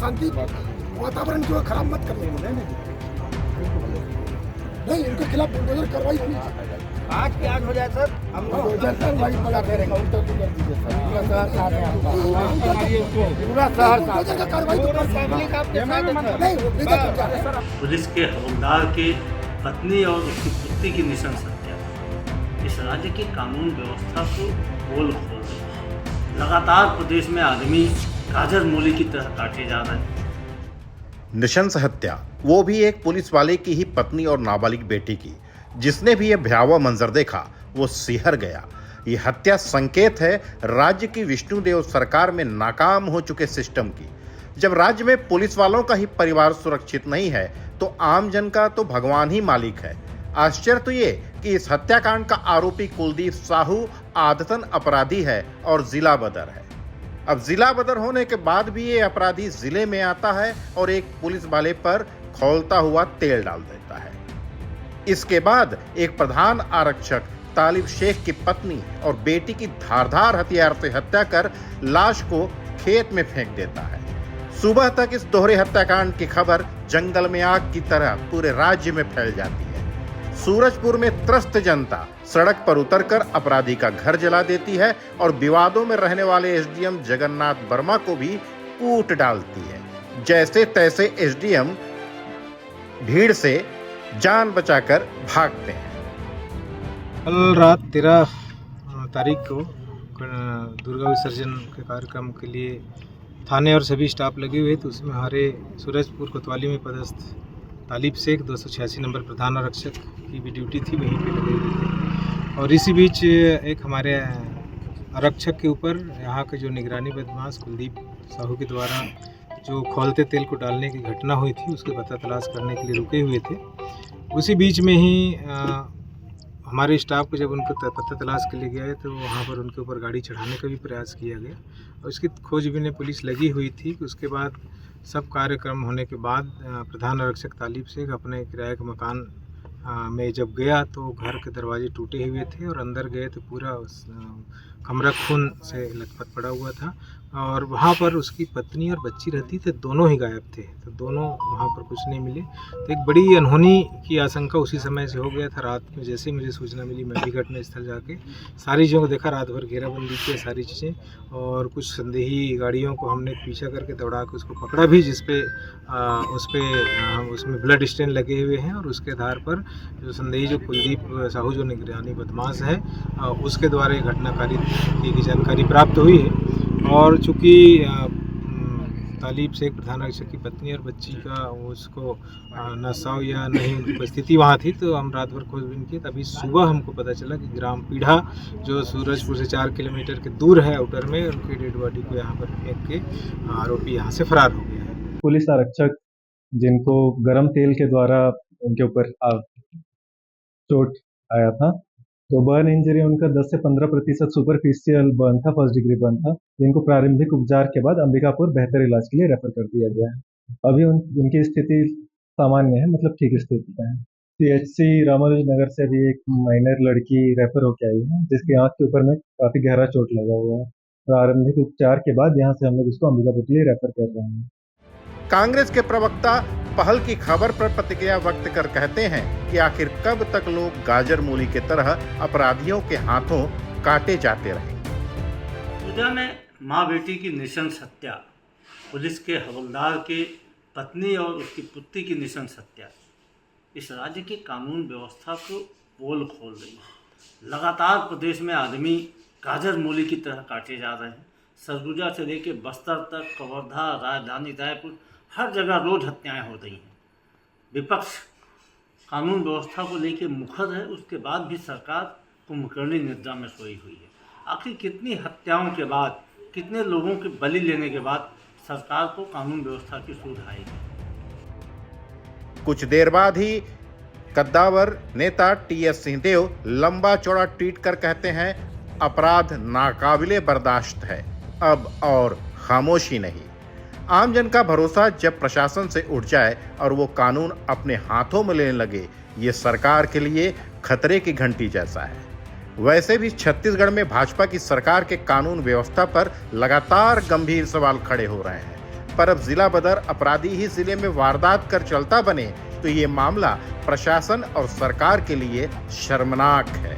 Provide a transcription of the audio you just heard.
शांति वातावरण जो है खराब मत करने नहीं, इनके खिलाफ बुलडोजर कार्रवाई होनी चाहिए। आज की आज हो जाए सर, हम सर वही बड़ा करेंगे, उत्तर पूरा दीजिए सर, पूरा शहर साथ है आपका, पूरा शहर बुलडोजर का कार्रवाई तो कर पब्लिक आपके साथ है नहीं, वो बेहतर क्या है सर। पुलिस के हवलदार के पत्नी और उसकी पुत्री की नृशंस हत्या इस राज्य की कानून व्यवस्था को पोल खोल रही है। लगातार प्रदेश में आदमी गाजर मूली की तरह काटे जा रहे हैं। नृशंस हत्या, वो भी एक पुलिस वाले की ही पत्नी और नाबालिग बेटी की। जिसने भी यह भयावह मंजर देखा वो सिहर गया। ये हत्या संकेत है राज्य की विष्णुदेव सरकार में नाकाम हो चुके सिस्टम की। जब राज्य में पुलिस वालों का ही परिवार सुरक्षित नहीं है तो आमजन का तो भगवान ही मालिक है। आश्चर्य तो ये कि इस हत्याकांड का आरोपी कुलदीप साहू आदतन अपराधी है और जिला बदर है। अब जिला बदर होने के बाद भी ये अपराधी जिले में आता है और एक पुलिस वाले पर खौलता हुआ तेल डाल देता है। इसके बाद एक प्रधान आरक्षक तालिब शेख की पत्नी और बेटी की धारदार हथियार से हत्या कर लाश को खेत में फेंक देता है। सुबह तक इस दोहरे हत्याकांड की खबर जंगल में आग की तरह पूरे राज्य में फैल जाती है। सूरजपुर में त्रस्त जनता सड़क पर उतरकर अपराधी का घर जला देती है और विवादों में रहने वाले एसडीएम जगन्नाथ वर्मा को भी कूट डालती है। जैसे तैसे एसडीएम भीड़ से जान बचाकर भागते हैं। कल रात 13 तारीख को दुर्गा विसर्जन के कार्यक्रम के लिए थाने और सभी स्टाफ लगे हुए थे। उसमें हमारे सूरजपुर कोतवाली में पदस्थ तालिब शेख 286 नंबर प्रधान आरक्षक की भी ड्यूटी थी, वहीं पे लगे हुए थे। और इसी बीच एक हमारे आरक्षक के ऊपर यहाँ के जो निगरानी बदमाश कुलदीप साहू के द्वारा जो खौलते तेल को डालने की घटना हुई थी उसके पता तलाश करने के लिए रुके हुए थे। उसी बीच में ही हमारे स्टाफ को जब उनको पता तलाश के लिए गए तो वहाँ पर उनके ऊपर गाड़ी चढ़ाने का भी प्रयास किया गया और उसकी खोजबीन में पुलिस लगी हुई थी। उसके बाद सब कार्यक्रम होने के बाद प्रधान आरक्षक तालिब शेख अपने किराए के मकान में जब गया तो घर के दरवाजे टूटे हुए थे और अंदर गए तो पूरा कमरा खून से लथपथ पड़ा हुआ था और वहाँ पर उसकी पत्नी और बच्ची रहती थे, दोनों ही गायब थे। तो दोनों वहाँ पर कुछ नहीं मिले। तो एक बड़ी अनहोनी की आशंका उसी समय से हो गया था। रात में जैसे मुझे सूचना मिली मैं भी घटनास्थल जाके सारी चीज़ों को देखा। रात भर घेराबंदी की सारी चीज़ें और कुछ संदेही गाड़ियों को हमने पीछा करके दौड़ा के उसको पकड़ा भी, जिसपे उसमें ब्लड स्टेन लगे हुए हैं और उसके आधार पर जो संदेही जो कुलदीप साहू जो निगरानी बदमाश है उसके द्वारा ये घटनाकारी की जानकारी प्राप्त हुई है। और चूँकि तालिब शेख प्रधान आरक्षक की पत्नी और बच्ची का उसको नशा या नहीं उनकी उपस्थिति वहाँ थी तो हम रात भर खोजबीन की। तभी सुबह हमको पता चला कि ग्राम पीढ़ा जो सूरजपुर से 4 किलोमीटर के दूर है आउटर में, उनकी डेड बॉडी को यहाँ पर फेंक के आरोपी यहाँ से फरार हो गया है। पुलिस आरक्षक जिनको गर्म तेल के द्वारा उनके ऊपर चोट आया था तो बर्न इंजरी उनका 10 से 15% सुपरफिशियल बर्न था, फर्स्ट डिग्री बर्न था, जिनको प्रारंभिक उपचार के बाद अंबिकापुर बेहतर इलाज के लिए रेफर कर दिया गया है। अभी उनकी स्थिति सामान्य है, मतलब ठीक स्थिति में है। CHC रामानुज नगर से अभी एक माइनर लड़की रेफर होकर आई है जिसके आंख के ऊपर में काफी गहरा चोट लगा हुआ है। प्रारंभिक उपचार के बाद यहाँ से हम लोग उसको अंबिकापुर के लिए रेफर कर रहे हैं। कांग्रेस के प्रवक्ता पहल की खबर पर प्रतिक्रिया व्यक्त कर कहते हैं कि आखिर कब तक लोग गाजर मूली के तरह अपराधियों के हाथों काटे जाते रहे। अयोध्या में माँ बेटी की नृशंस हत्या, पुलिस के हवलदार के पत्नी और उसकी पुत्री की नृशंस हत्या इस राज्य की कानून व्यवस्था को पोल खोल रही है। लगातार प्रदेश में आदमी गाजर मूली की तरह काटे जा रहे हैं। सरगुजा से लेकर बस्तर तक, कवर्धा, राजधानी रायपुर, हर जगह रोज हत्याएं हो रही हैं। विपक्ष कानून व्यवस्था को लेकर मुखर है, उसके बाद भी सरकार कुंभकर्णी निद्रा में सोई हुई है। आखिर कितनी हत्याओं के बाद, कितने लोगों के बलि लेने के बाद सरकार को कानून व्यवस्था की सूझ आएगी। कुछ देर बाद ही कद्दावर नेता TS सिंहदेव लंबा चौड़ा ट्वीट कर कहते हैं, अपराध नाकाबिले बर्दाश्त है, अब और खामोशी नहीं। आमजन का भरोसा जब प्रशासन से उठ जाए और वो कानून अपने हाथों में लेने लगे, ये सरकार के लिए खतरे की घंटी जैसा है। वैसे भी छत्तीसगढ़ में भाजपा की सरकार के कानून व्यवस्था पर लगातार गंभीर सवाल खड़े हो रहे हैं। पर अब जिला बदर अपराधी ही जिले में वारदात कर चलता बने तो ये मामला प्रशासन और सरकार के लिए शर्मनाक है।